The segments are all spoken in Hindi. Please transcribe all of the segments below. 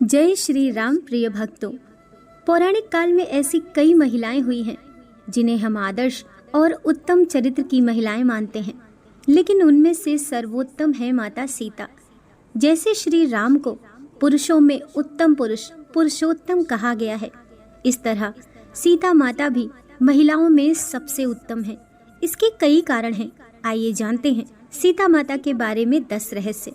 जय श्री राम प्रिय भक्तों। पौराणिक काल में ऐसी कई महिलाएं हुई हैं जिन्हें हम आदर्श और उत्तम चरित्र की महिलाएं मानते हैं, लेकिन उनमें से सर्वोत्तम है माता सीता। जैसे श्री राम को पुरुषों में उत्तम पुरुष पुरुषोत्तम कहा गया है, इस तरह सीता माता भी महिलाओं में सबसे उत्तम है। इसके कई कारण हैं। आइए जानते हैं सीता माता के बारे में 10 रहस्य।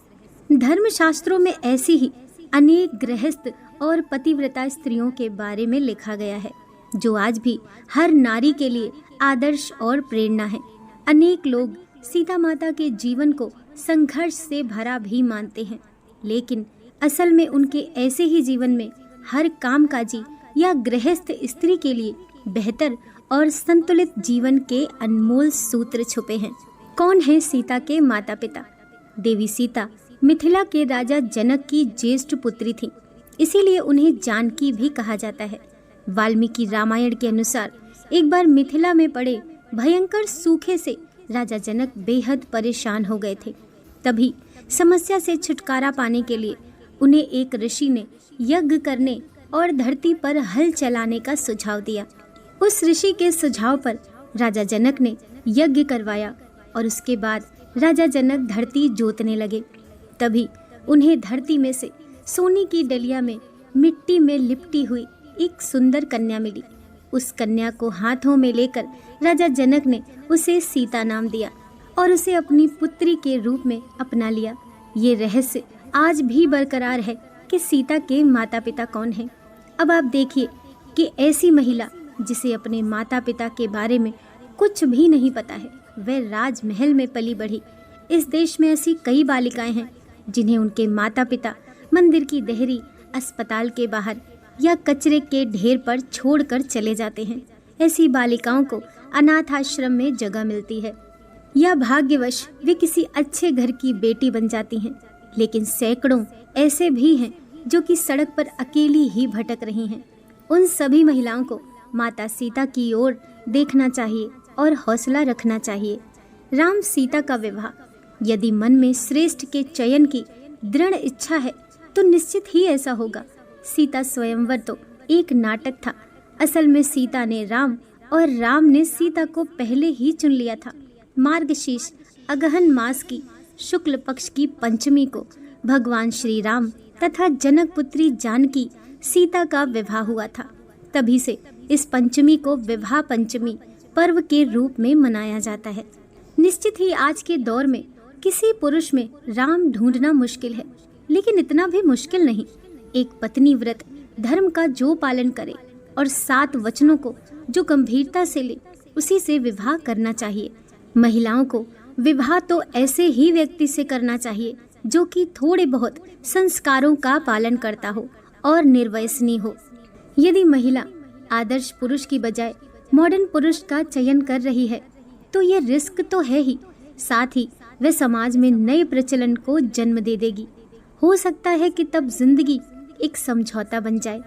धर्मशास्त्रों में ऐसी ही अनेक गृहस्थ और पतिव्रता स्त्रियों के बारे में लिखा गया है, जो आज भी हर नारी के लिए आदर्श और प्रेरणा है। अनेक लोग सीता माता के जीवन को संघर्ष से भरा भी मानते हैं, लेकिन असल में उनके ऐसे ही जीवन में हर कामकाजी या गृहस्थ स्त्री के लिए बेहतर और संतुलित जीवन के अनमोल सूत्र छुपे हैं। कौन है सीता के माता पिता? देवी सीता मिथिला के राजा जनक की ज्येष्ठ पुत्री थी, इसीलिए उन्हें जानकी भी कहा जाता है। वाल्मीकि रामायण के अनुसार एक बार मिथिला में पड़े भयंकर सूखे से राजा जनक बेहद परेशान हो गए थे। तभी समस्या से छुटकारा पाने के लिए उन्हें एक ऋषि ने यज्ञ करने और धरती पर हल चलाने का सुझाव दिया। उस ऋषि के सुझाव पर राजा जनक ने यज्ञ करवाया और उसके बाद राजा जनक धरती जोतने लगे। तभी उन्हें धरती में से सोने की डलिया में मिट्टी में लिपटी हुई एक सुंदर कन्या मिली। उस कन्या को हाथों में लेकर राजा जनक ने उसे सीता नाम दिया और उसे अपनी पुत्री के रूप में अपना लिया। ये रहस्य आज भी बरकरार है कि सीता के माता पिता कौन हैं। अब आप देखिए कि ऐसी महिला जिसे अपने माता पिता के बारे में कुछ भी नहीं पता है, वह राजमहल में पली बढ़ी। इस देश में ऐसी कई बालिकाएं हैं जिन्हें उनके माता पिता मंदिर की देहरी, अस्पताल के बाहर या कचरे के ढेर पर छोड़कर चले जाते हैं। ऐसी बालिकाओं को अनाथ आश्रम में जगह मिलती है या भाग्यवश वे किसी अच्छे घर की बेटी बन जाती हैं। लेकिन सैकड़ों ऐसे भी हैं जो कि सड़क पर अकेली ही भटक रही हैं। उन सभी महिलाओं को माता सीता की ओर देखना चाहिए और हौसला रखना चाहिए। राम सीता का विवाह, यदि मन में श्रेष्ठ के चयन की दृढ़ इच्छा है तो निश्चित ही ऐसा होगा। सीता स्वयंवर तो एक नाटक था। असल में सीता ने राम और राम ने सीता को पहले ही चुन लिया था। मार्गशीर्ष अगहन मास की शुक्ल पक्ष की पंचमी को भगवान श्री राम तथा जनक पुत्री जानकी सीता का विवाह हुआ था। तभी से इस पंचमी को विवाह पंचमी पर्व के रूप में मनाया जाता है। निश्चित ही आज के दौर में किसी पुरुष में राम ढूंढना मुश्किल है, लेकिन इतना भी मुश्किल नहीं। एक पत्नी व्रत धर्म का जो पालन करे और 7 वचनों को जो गंभीरता से ले, उसी से विवाह करना चाहिए। महिलाओं को विवाह तो ऐसे ही व्यक्ति से करना चाहिए जो कि थोड़े बहुत संस्कारों का पालन करता हो और निर्वयसनी हो। यदि महिला आदर्श पुरुष की बजाय मॉडर्न पुरुष का चयन कर रही है तो ये रिस्क तो है ही, साथ ही वह समाज में नए प्रचलन को जन्म दे देगी। हो सकता है कि तब जिंदगी एक समझौता बन जाए।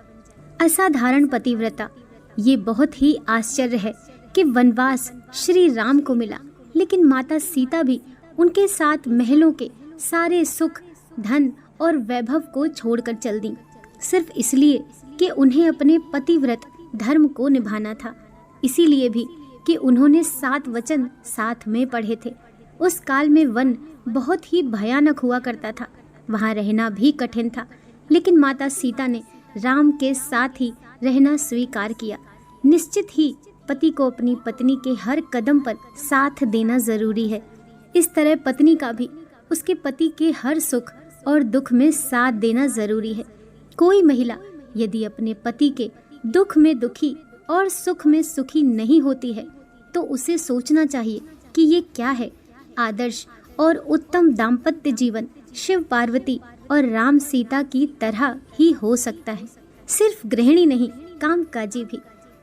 असाधारण पतिव्रता, ये बहुत ही आश्चर्य है कि वनवास श्री राम को मिला, लेकिन माता सीता भी उनके साथ महलों के सारे सुख, धन और वैभव को छोड़कर चल दी, सिर्फ इसलिए कि उन्हें अपने पतिव्रत धर्म को निभाना था। इसीलिए भी कि उन्होंने 7 वचन साथ में पढ़े थे। उस काल में वन बहुत ही भयानक हुआ करता था, वहाँ रहना भी कठिन था, लेकिन माता सीता ने राम के साथ ही रहना स्वीकार किया। निश्चित ही पति को अपनी पत्नी के हर कदम पर साथ देना जरूरी है। इस तरह पत्नी का भी उसके पति के हर सुख और दुख में साथ देना जरूरी है। कोई महिला यदि अपने पति के दुख में दुखी और सुख में सुखी नहीं होती है तो उसे सोचना चाहिए कि ये क्या है। आदर्श और उत्तम दाम्पत्य जीवन शिव पार्वती और राम सीता की तरह ही हो सकता है। सिर्फ गृहिणी नहीं, कामकाजी भी।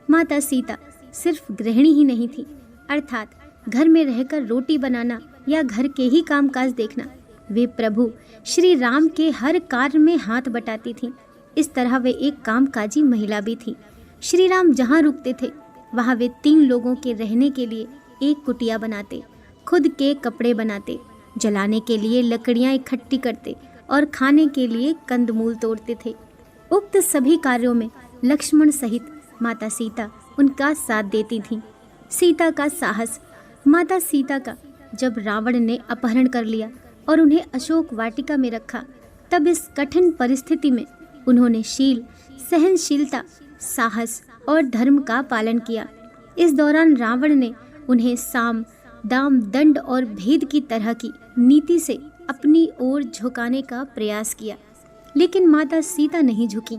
माता सीता सिर्फ गृहिणी ही नहीं थी, अर्थात घर में रहकर रोटी बनाना या घर के ही कामकाज देखना। वे प्रभु श्री राम के हर कार्य में हाथ बटाती थीं। इस तरह वे एक कामकाजी महिला भी थी। श्री राम जहाँ रुकते थे वहाँ वे 3 लोगों के रहने के लिए एक कुटिया बनाते, खुद के कपड़े बनाते, जलाने के लिए लकड़ियाँ इकट्ठी करते और खाने के लिए कंदमूल तोड़ते थे। उक्त सभी कार्यों में लक्ष्मण सहित माता सीता उनका साथ देती थीं। सीता का साहस। माता सीता का जब रावण ने अपहरण कर लिया और उन्हें अशोक वाटिका में रखा, तब इस कठिन परिस्थिति में उन्होंने शील, सहनशीलता, साहस और धर्म का पालन किया। इस दौरान रावण ने उन्हें साम, दाम, दंड और भेद की तरह की नीति से अपनी ओर झुकाने का प्रयास किया, लेकिन माता सीता नहीं झुकी,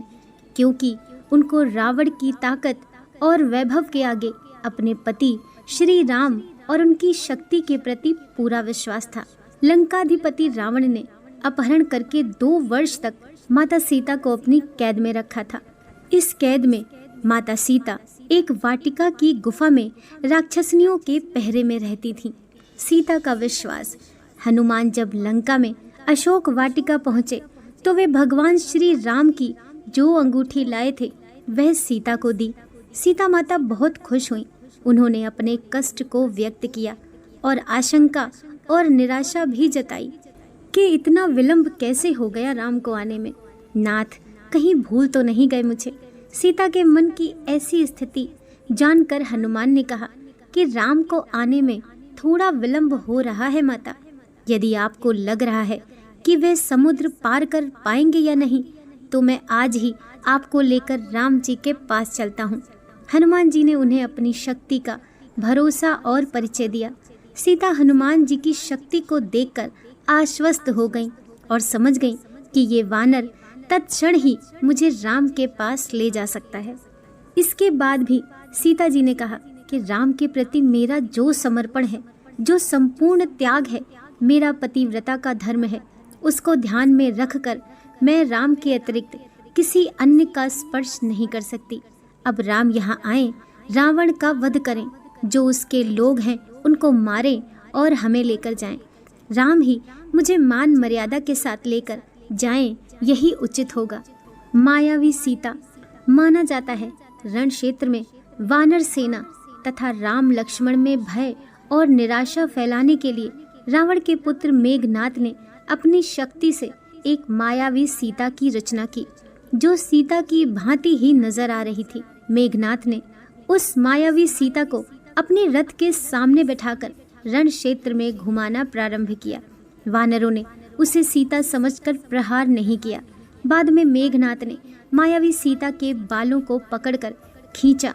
क्योंकि उनको रावण की ताकत और वैभव के आगे अपने पति श्री राम और उनकी शक्ति के प्रति पूरा विश्वास था। लंकाधिपति रावण ने अपहरण करके 2 वर्ष तक माता सीता को अपनी कैद में रखा था। इस कैद में माता सीता एक वाटिका की गुफा में राक्षसनियों के पहरे में रहती थीं। सीता का विश्वास। हनुमान जब लंका में अशोक वाटिका पहुंचे तो वे भगवान श्री राम की जो अंगूठी लाए थे वह सीता को दी। सीता माता बहुत खुश हुईं। उन्होंने अपने कष्ट को व्यक्त किया और आशंका और निराशा भी जताई कि इतना विलंब कैसे हो गया राम को आने में। नाथ, कहीं भूल तो नहीं गए मुझे। सीता के मन की ऐसी स्थिति जानकर हनुमान ने कहा कि राम को आने में थोड़ा विलंब हो रहा है माता। यदि आपको लग रहा है कि वे समुद्र पार कर पाएंगे या नहीं, तो मैं आज ही आपको लेकर राम जी के पास चलता हूँ। हनुमान जी ने उन्हें अपनी शक्ति का भरोसा और परिचय दिया। सीता हनुमान जी की शक्ति को देखकर आश्वस्त हो गईं और समझ गईं कि ये वानर तत्क्षण ही मुझे राम के पास ले जा सकता है। इसके बाद भी सीता जी ने कहा कि राम के प्रति मेरा जो समर्पण है, जो संपूर्ण त्याग है, मेरा पतिव्रता का धर्म है, उसको ध्यान में रखकर मैं राम के अतिरिक्त किसी अन्य का स्पर्श नहीं कर सकती। अब राम यहाँ आए, रावण का वध करें, जो उसके लोग हैं उनको मारें और हमें लेकर जाएं। राम ही मुझे मान मर्यादा के साथ लेकर जाएं, यही उचित होगा। मायावी सीता। माना जाता है रण क्षेत्र में वानर सेना तथा राम लक्ष्मण में भय और निराशा फैलाने के लिए रावण के पुत्र मेघनाद ने अपनी शक्ति से एक मायावी सीता की रचना की, जो सीता की भांति ही नजर आ रही थी। मेघनाद ने उस मायावी सीता को अपने रथ के सामने बैठाकर रण क्षेत्र में घुमाना प्रारंभ किया। वानरों ने उसे सीता समझकर प्रहार नहीं किया। बाद में मेघनाद ने मायावी सीता के बालों को पकड़कर खींचा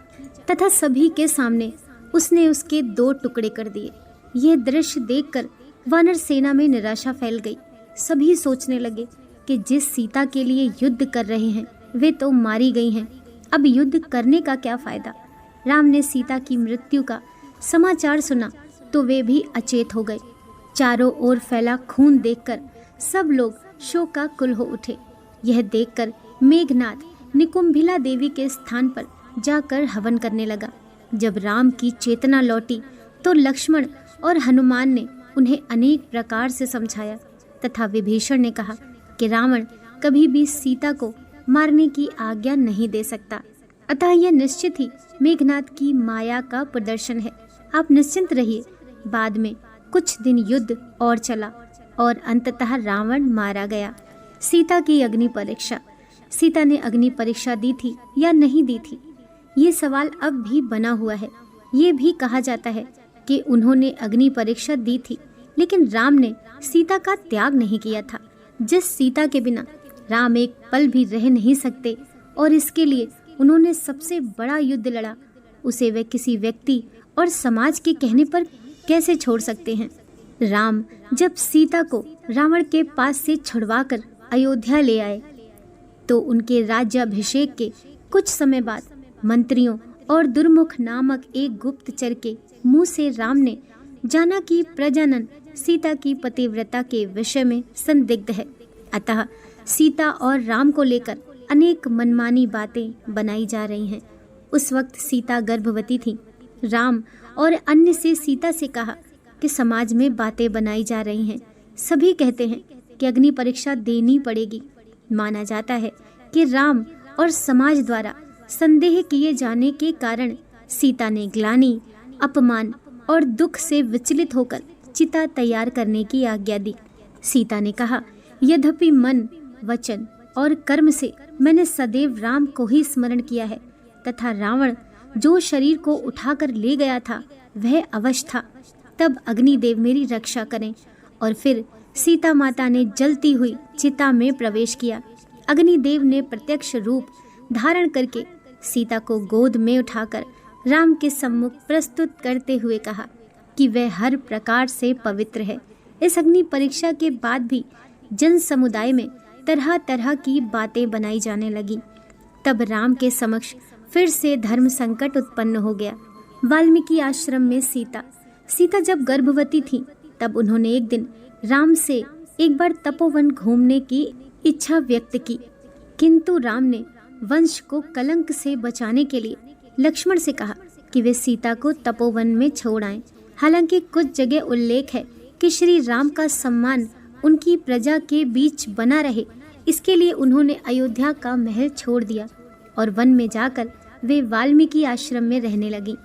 तथा सभी के सामने उसने उसके 2 टुकड़े कर दिए। यह दृश्य देखकर वानर सेना में निराशा फैल गई। सभी सोचने लगे कि जिस सीता के लिए युद्ध कर रहे हैं वे तो मारी गई हैं, अब युद्ध करने का क्या फायदा। राम ने सीता की मृत्यु का समाचार सुना तो वे भी अचेत हो गए। चारों ओर फैला खून देखकर सब लोग शोकाकुल हो उठे। यह देखकर मेघनाद निकुंभिला देवी के स्थान पर जाकर हवन करने लगा। जब राम की चेतना लौटी तो लक्ष्मण और हनुमान ने उन्हें अनेक प्रकार से समझाया तथा विभीषण ने कहा कि रावण कभी भी सीता को मारने की आज्ञा नहीं दे सकता, अतः यह निश्चित ही मेघनाद की माया का प्रदर्शन है। आप निश्चिंत रहिए। बाद में कुछ दिन युद्ध और चला और अंततः रावण मारा गया। सीता की अग्नि परीक्षा। सीता ने अग्नि परीक्षा दी थी या नहीं दी थी, ये सवाल अब भी बना हुआ है। ये भी कहा जाता है कि उन्होंने अग्नि परीक्षा दी थी, लेकिन राम ने सीता का त्याग नहीं किया था। जिस सीता के बिना राम एक पल भी रह नहीं सकते और इसके लिए उन्होंने सबसे बड़ा युद्ध लड़ा, उसे वे किसी व्यक्ति और समाज के कहने पर कैसे छोड़ सकते हैं। राम जब सीता को रावण के पास से छुड़वाकर अयोध्या ले आए तो उनके राज्याभिषेक के कुछ समय बाद मंत्रियों और दुर्मुख नामक एक गुप्तचर के मुंह से राम ने जाना कि प्रजानन सीता की पतिव्रता के विषय में संदिग्ध है, अतः सीता और राम को लेकर अनेक मनमानी बातें बनाई जा रही हैं। उस वक्त सीता गर्भवती थी। राम और अन्य से सीता से कहा कि समाज में बातें बनाई जा रही हैं। सभी कहते हैं कि अग्नि परीक्षा देनी पड़ेगी। माना जाता है कि राम और समाज द्वारा संदेह किए जाने के कारण सीता ने ग्लानि, अपमान और दुख से विचलित होकर चिता तैयार करने की आज्ञा दी। सीता ने कहा, यद्यपि मन, वचन और कर्म से मैंने सदैव राम को ही स्मरण किया है, तथा रावण जो शरीर को उठाकर ले गया था वह अवश्य था। तब अग्निदेव मेरी रक्षा करें। और फिर सीता माता ने जलती हुई चिता में प्रवेश किया। अग्निदेव ने प्रत्यक्ष रूप धारण करके सीता को गोद में उठाकर राम के सम्मुख प्रस्तुत करते हुए कहा कि वह हर प्रकार से पवित्र है। इस अग्नि परीक्षा के बाद भी जन समुदाय में तरह तरह की बातें बनाई जाने लगी। तब राम के समक्ष फिर से धर्म संकट उत्पन्न हो गया। वाल्मीकि आश्रम में सीता जब गर्भवती थी तब उन्होंने एक दिन राम से एक बार तपोवन घूमने की इच्छा व्यक्त की, किंतु राम ने वंश को कलंक से बचाने के लिए लक्ष्मण से कहा कि वे सीता को तपोवन में छोड़ आएं। हालांकि कुछ जगह उल्लेख है कि श्री राम का सम्मान उनकी प्रजा के बीच बना रहे, इसके लिए उन्होंने अयोध्या का महल छोड़ दिया और वन में जाकर वे वाल्मीकि आश्रम में रहने लगी।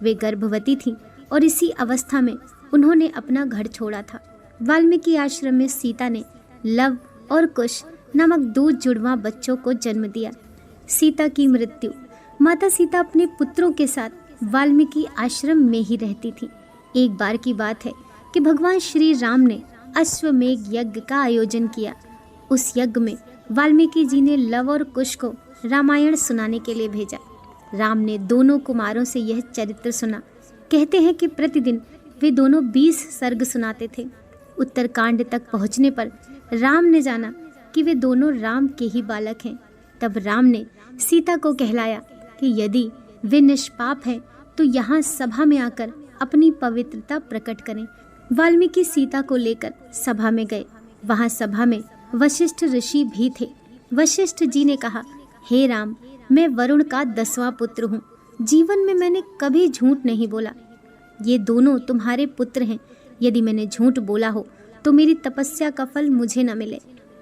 वे गर्भवती थीं और इसी अवस्था में उन्होंने अपना घर छोड़ा था। वाल्मीकि आश्रम में सीता ने लव और कुश नामक 2 जुड़वा बच्चों को जन्म दिया। सीता की मृत्यु। माता सीता अपने पुत्रों के साथ वाल्मीकि आश्रम में ही रहती थी। एक बार की बात है कि भगवान श्री राम ने अश्वमेघ यज्ञ का आयोजन किया। उस यज्ञ में वाल्मीकि जी ने लव और कुश को रामायण सुनाने के लिए भेजा। राम ने दोनों कुमारों से यह चरित्र सुना। कहते हैं कि प्रतिदिन वे दोनों 20 सर्ग सुनाते थे। उत्तरकांड तक पहुंचने पर राम ने जाना कि वे दोनों राम के ही बालक हैं। तब राम ने सीता को कहलाया कि यदि वे निष्पाप हैं तो यहाँ सभा में आकर अपनी पवित्रता प्रकट करें। वाल्मीकि सीता को लेकर सभा में गए। वहाँ सभा में वशिष्ठ ऋषि भी थे। वशिष्ठ जी ने कहा, हे राम, मैं वरुण का 10वां पुत्र हूँ। जीवन में मैंने कभी झूठ नहीं बोला। ये दोनों तुम्हारे पुत्र हैं। यदि मैंने झूठ बोला हो तो मेरी तपस्या का फल मुझे न मिले।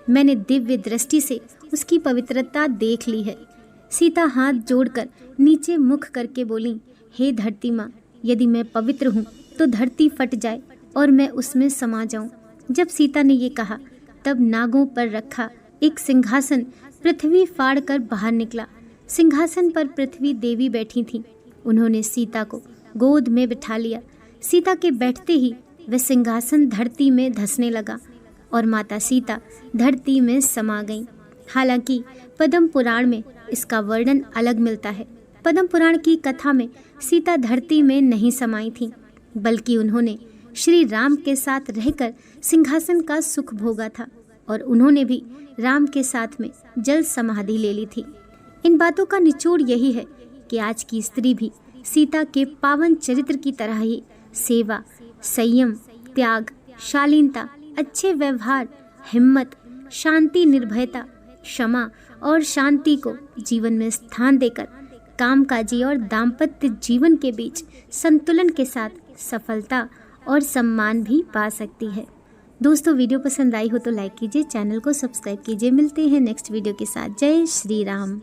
मैंने दिव्य दृष्टि से उसकी पवित्रता देख ली है। सीता हाथ जोड़कर नीचे मुख करके बोली, हे धरती माँ, यदि मैं पवित्र हूँ तो धरती फट जाए और मैं उसमें समा जाऊं। जब सीता ने ये कहा तब नागों पर रखा एक सिंहासन पृथ्वी फाड़ कर बाहर निकला। सिंहासन पर पृथ्वी देवी बैठी थी। उन्होंने सीता को गोद में बिठा लिया। सीता के बैठते ही वह सिंहासन धरती में धंसने लगा और माता सीता धरती में समा गईं। हालांकि पद्म पुराण में इसका वर्णन अलग मिलता है। पद्म पुराण की कथा में सीता धरती में नहीं समाई थी, बल्कि उन्होंने श्री राम के साथ रहकर सिंहासन का सुख भोगा था और उन्होंने भी राम के साथ में जल समाधि ले ली थी। इन बातों का निचोड़ यही है कि आज की स्त्री भी सीता के पावन चरित्र की तरह ही सेवा, संयम, त्याग, शालीनता, अच्छे व्यवहार, हिम्मत, शांति, निर्भयता, क्षमा और शांति को जीवन में स्थान देकर कामकाजी और दाम्पत्य जीवन के बीच संतुलन के साथ सफलता और सम्मान भी पा सकती है। दोस्तों, वीडियो पसंद आई हो तो लाइक कीजिए, चैनल को सब्सक्राइब कीजिए। मिलते हैं नेक्स्ट वीडियो के साथ। जय श्री राम।